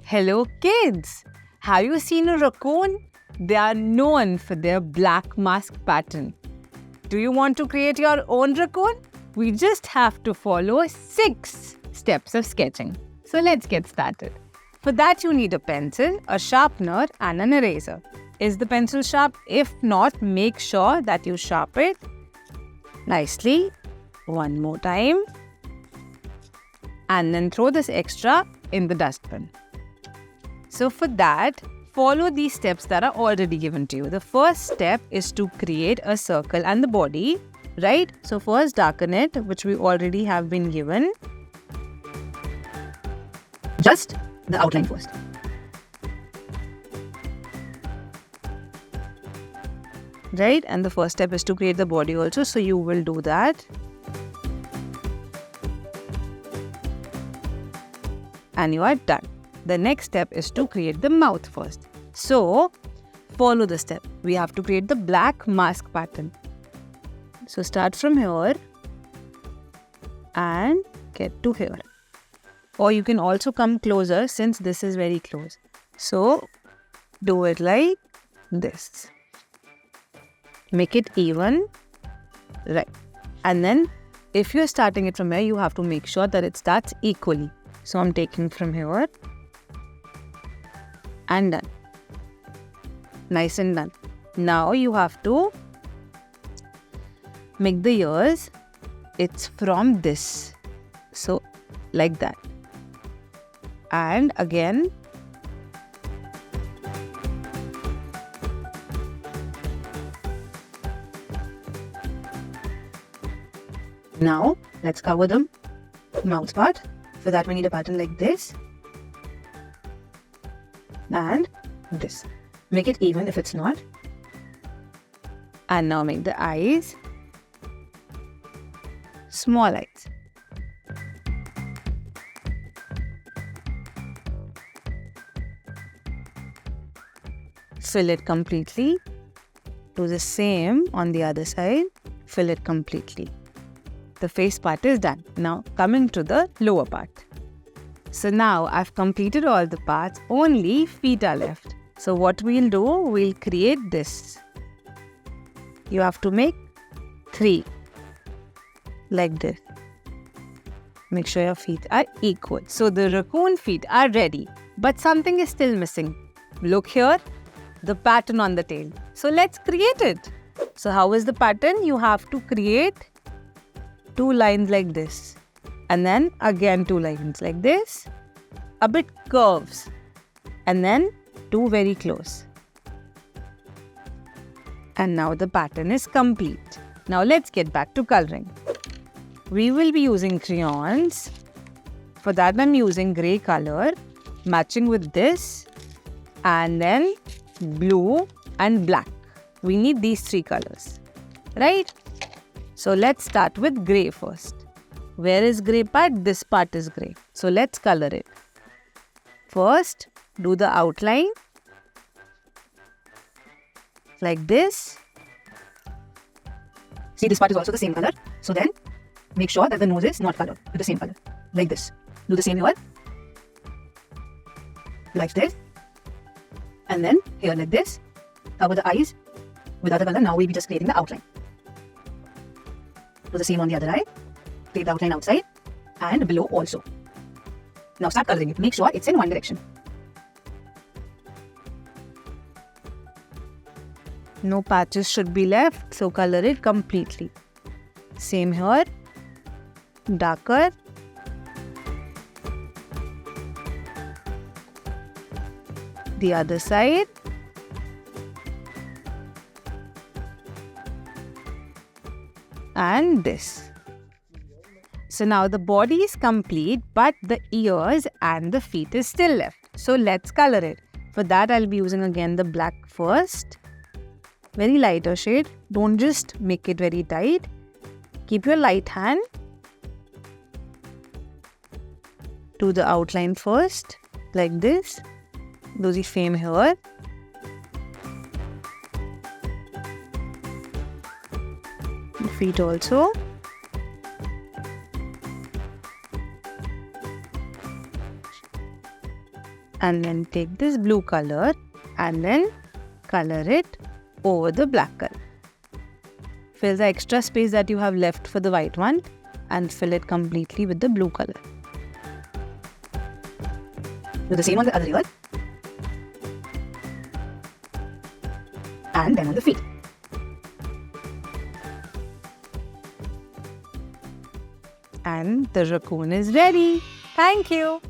Hello kids! Have you seen a raccoon? They are known for their black mask pattern. Do you want to create your own raccoon? We just have to follow 6 steps of sketching. So let's get started. For that you need a pencil, a sharpener and an eraser. Is the pencil sharp? If not, make sure that you sharpen it nicely. One more time. And then throw this extra in the dustbin. So for that, follow these steps that are already given to you. The first step is to create a circle and the body, right? So first darken it, which we already have been given. Just the outline first. Right? And the first step is to create the body also. So you will do that. And you are done. The next step is to create the mouth first. So, follow the step. We have to create the black mask pattern. So, start from here and get to here. Or you can also come closer since this is very close. So, do it like this. Make it even. Right. And then, if you're starting it from here, you have to make sure that it starts equally. So, I'm taking from here. And done. Nice and done. Now you have to make the ears. It's from this. So like that. And again. Now let's cover the mouth part. For that we need a pattern like this. And this. Make it even if it's not. And now make the eyes. Small eyes. Fill it completely. Do the same on the other side. Fill it completely. The face part is done. Now coming to the lower part. So now I've completed all the parts, only feet are left. So what we'll do, we'll create this. You have to make 3. Like this. Make sure your feet are equal. So the raccoon feet are ready. But something is still missing. Look here, the pattern on the tail. So let's create it. So how is the pattern? You have to create 2 lines like this. And then again 2 lines like this, a bit curves, and then 2 very close. And now the pattern is complete. Now let's get back to coloring. We will be using crayons. For that I'm using grey color, matching with this, and then blue and black. We need these 3 colors, right? So let's start with grey first. Where is grey part? This part is grey. So let's color it. First, do the outline. Like this. See, this part is also the same color. So then, make sure that the nose is not colored with the same color. Like this. Do the same here. Like this. And then here like this. Cover the eyes with other color. Now we'll be just creating the outline. Do the same on the other eye. Create the outline outside and below also. Now start coloring it. Make sure it's in one direction. No patches should be left, so color it completely. Same here. Darker. The other side. And this. So now the body is complete, but the ears and the feet is still left. So let's color it. For that I'll be using again the black first. Very lighter shade. Don't just make it very tight. Keep your light hand. Do the outline first, like this. Do the same here. The feet also. And then take this blue color and then color it over the black color. Fill the extra space that you have left for the white one and fill it completely with the blue color. Do the same on the other ear. And then on the feet. And the raccoon is ready. Thank you.